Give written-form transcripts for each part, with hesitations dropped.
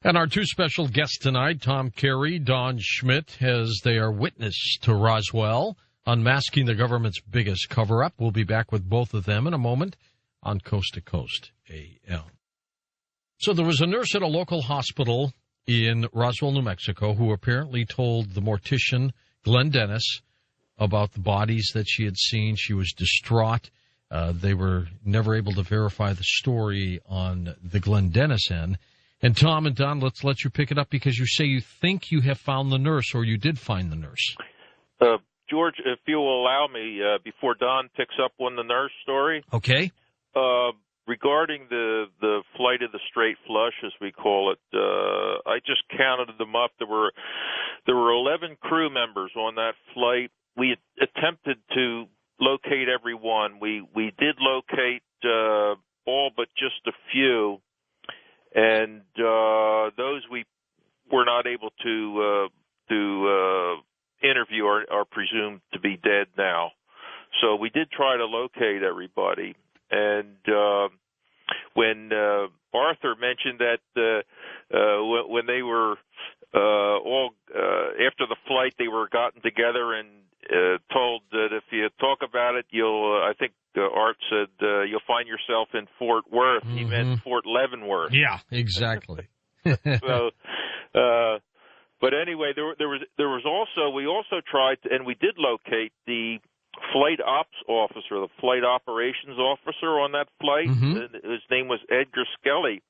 And our two special guests tonight, Tom Carey, Don Schmidt, as they are witness to Roswell, unmasking the government's biggest cover-up. We'll be back with both of them in a moment on Coast to Coast AM. So there was a nurse at a local hospital in Roswell, New Mexico, who apparently told the mortician, Glenn Dennis, about the bodies that she had seen. She was distraught. They were never able to verify the story on the Glenn Dennis end. And Tom and Don, let's let you pick it up because you say you think you have found the nurse, or you did find the nurse. George, if you will allow me, before Don picks up on the nurse story. Okay. Regarding the flight of the straight flush, as we call it, I just counted them up. There were 11 crew members on that flight. We attempted to locate everyone. We did locate all but just a few. And those we were not able to interview are presumed to be dead now. So we did try to locate everybody. And when Arthur mentioned that when they were all after the flight, they were gotten together and told that if you talk about it, I think Art said you'll find yourself in Fort Worth. Mm-hmm. He meant Fort Leavenworth. Yeah, exactly. So, but anyway, there was also, we also tried to, and we did locate the flight ops officer, the flight operations officer on that flight. Mm-hmm. His name was Edgar Skelly.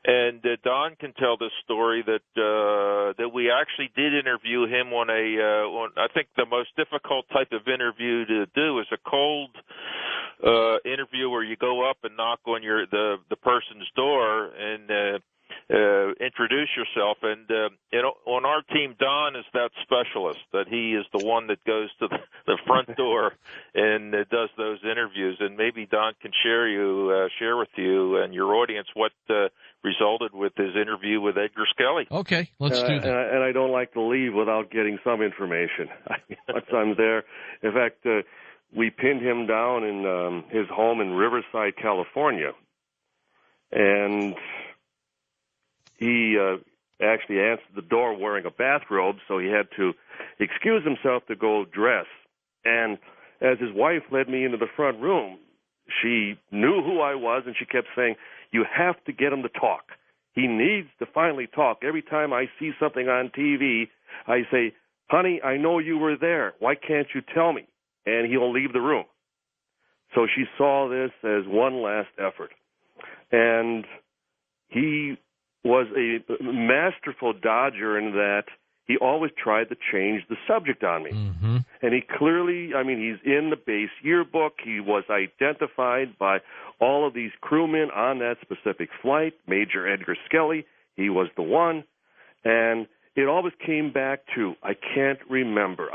And Don can tell this story that we actually did interview him on I think the most difficult type of interview to do is a cold interview where you go up and knock on the person's door and introduce yourself. And on our team, Don is that specialist, that he is the one that goes to the front door and does those interviews. And maybe Don can share with you and your audience what resulted with his interview with Edgar Skelly. Okay, let's do that. And I don't like to leave without getting some information. Once I'm there, in fact, we pinned him down in his home in Riverside, California, and he actually answered the door wearing a bathrobe, so he had to excuse himself to go dress. And as his wife led me into the front room, she knew who I was, and she kept saying, "You have to get him to talk. He needs to finally talk. Every time I see something on TV, I say, 'Honey, I know you were there. Why can't you tell me?' And he'll leave the room." So she saw this as one last effort. And he was a masterful dodger in that he always tried to change the subject on me. Mm-hmm. And he clearly, he's in the base yearbook. He was identified by all of these crewmen on that specific flight. Major Edgar Skelly, he was the one. And it always came back to, I can't remember.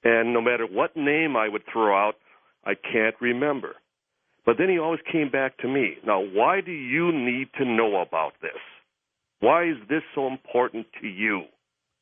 And no matter what name I would throw out, I can't remember. But then he always came back to me. Now, why do you need to know about this? Why is this so important to you?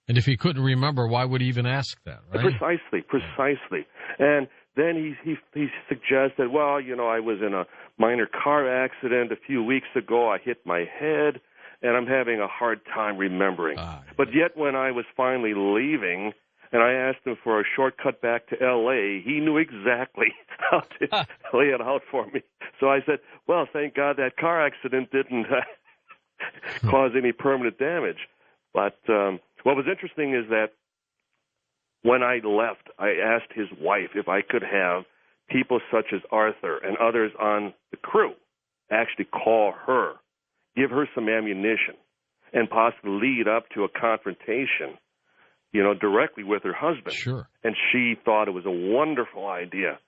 And if he couldn't remember, why would he even ask that, right? Precisely. And then he suggested, well, I was in a minor car accident a few weeks ago. I hit my head, and I'm having a hard time remembering. But yet when I was finally leaving, and I asked him for a shortcut back to L.A., he knew exactly how to lay it out for me. So I said, well, thank God that car accident didn't cause any permanent damage. But what was interesting is that when I left, I asked his wife if I could have people such as Arthur and others on the crew actually call her, give her some ammunition, and possibly lead up to a confrontation, directly with her husband. Sure. And she thought it was a wonderful idea.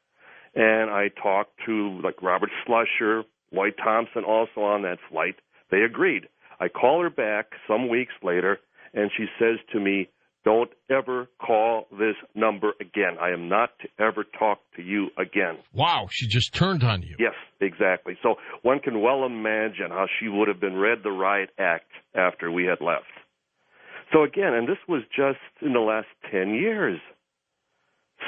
And I talked to, Robert Slusher, Lloyd Thompson, also on that flight. They agreed. I call her back some weeks later, and she says to me, "Don't ever call this number again. I am not to ever talk to you again." Wow, she just turned on you. Yes, exactly. So one can well imagine how she would have been read the riot act after we had left. So again, and this was just in the last 10 years.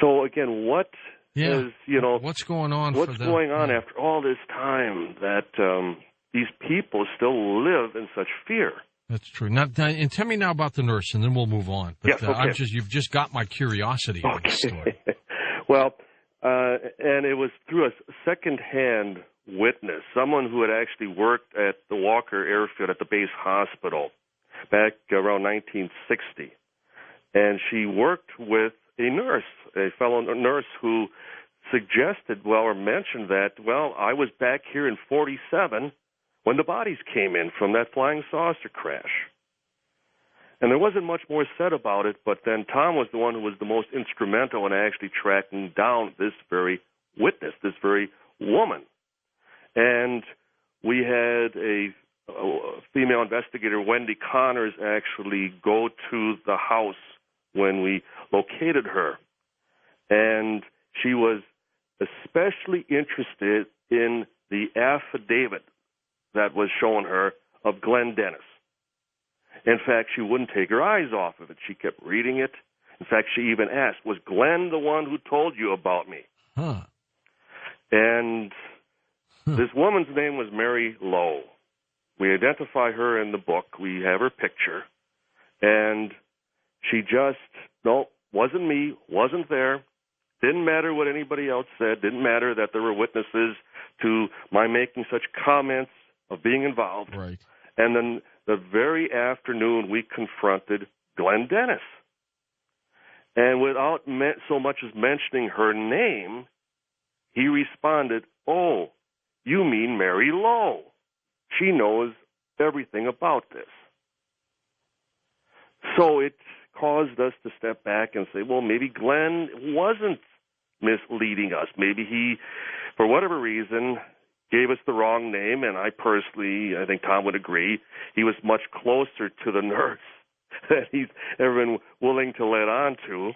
So again, what is, what's going on? What's going on after all this time that these people still live in such fear. That's true. Now, and tell me now about the nurse, and then we'll move on. But yes, okay. You've just got my curiosity in this story. Well, and it was through a second-hand witness, someone who had actually worked at the Walker Airfield at the base hospital back around 1960. And she worked with a nurse, a fellow nurse who suggested, or mentioned that, I was back here in 47 when the bodies came in from that flying saucer crash. And there wasn't much more said about it, but then Tom was the one who was the most instrumental in actually tracking down this very witness, this very woman. And we had a female investigator, Wendy Connors, actually go to the house when we located her. And she was especially interested in the affidavit that was shown her of Glenn Dennis. In fact, she wouldn't take her eyes off of it. She kept reading it. In fact, she even asked, was Glenn the one who told you about me? Huh. And this woman's name was Mary Lowe. We identify her in the book. We have her picture. And she just, wasn't me, wasn't there. Didn't matter what anybody else said. Didn't matter that there were witnesses to my making such comments of being involved. Right. And then the very afternoon, we confronted Glenn Dennis. And without so much as mentioning her name, he responded, "Oh, you mean Mary Lowe. She knows everything about this." So it caused us to step back and say, well, maybe Glenn wasn't misleading us. Maybe he, for whatever reason, gave us the wrong name, and I think Tom would agree, he was much closer to the nurse than he's ever been willing to let on to.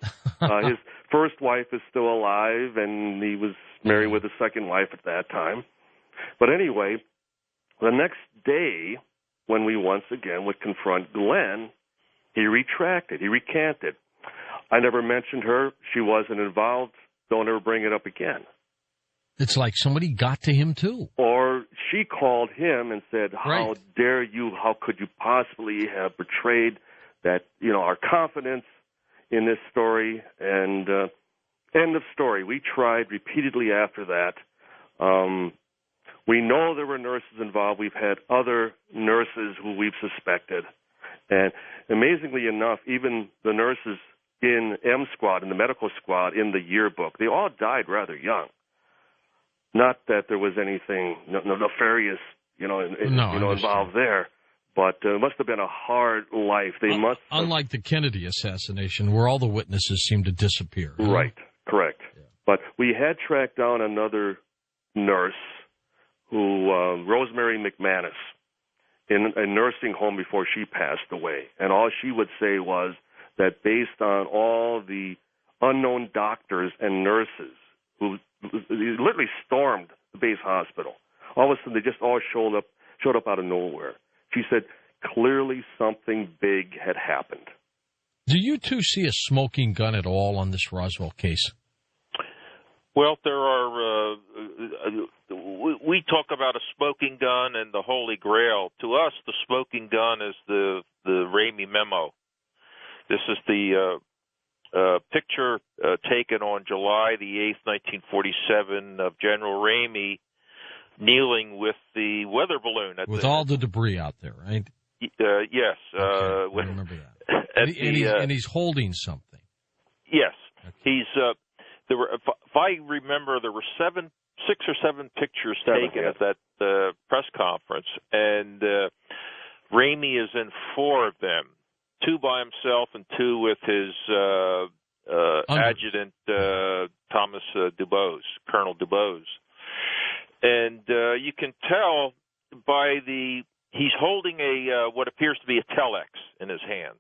His first wife is still alive, and he was married with a second wife at that time. But anyway, the next day, when we once again would confront Glenn, he retracted, he recanted. I never mentioned her. She wasn't involved. Don't ever bring it up again. It's like somebody got to him, too. Or she called him and said, how dare you, how could you possibly have betrayed that, our confidence in this story? And end of story. We tried repeatedly after that. We know there were nurses involved. We've had other nurses who we've suspected. And amazingly enough, even the nurses in M Squad, in the medical squad, in the yearbook, they all died rather young. Not that there was anything nefarious, involved there, but it must have been a hard life. Unlike the Kennedy assassination, where all the witnesses seemed to disappear. Huh? Right, correct. Yeah. But we had tracked down another nurse who, Rosemary McManus, in a nursing home before she passed away. And all she would say was that based on all the unknown doctors and nurses who literally stormed the base hospital, all of a sudden they just all showed up out of nowhere. She said clearly something big had happened. Do you two see a smoking gun at all on this Roswell case? Well, there are. We talk about a smoking gun and the Holy Grail. To us, the smoking gun is the Ramey memo. This is the picture taken on July the 8th, 1947, of General Ramey kneeling with the weather balloon. With all the debris out there, right? Yes. Okay, I remember that. And he's holding something. Yes. Okay. He's. There were, if I remember, there were 6 or 7 pictures taken at that press conference, and Ramey is in 4 of them, 2 by himself and 2 with his adjutant, Thomas Dubose, Colonel Dubose. And you can tell by he's holding what appears to be a telex in his hand.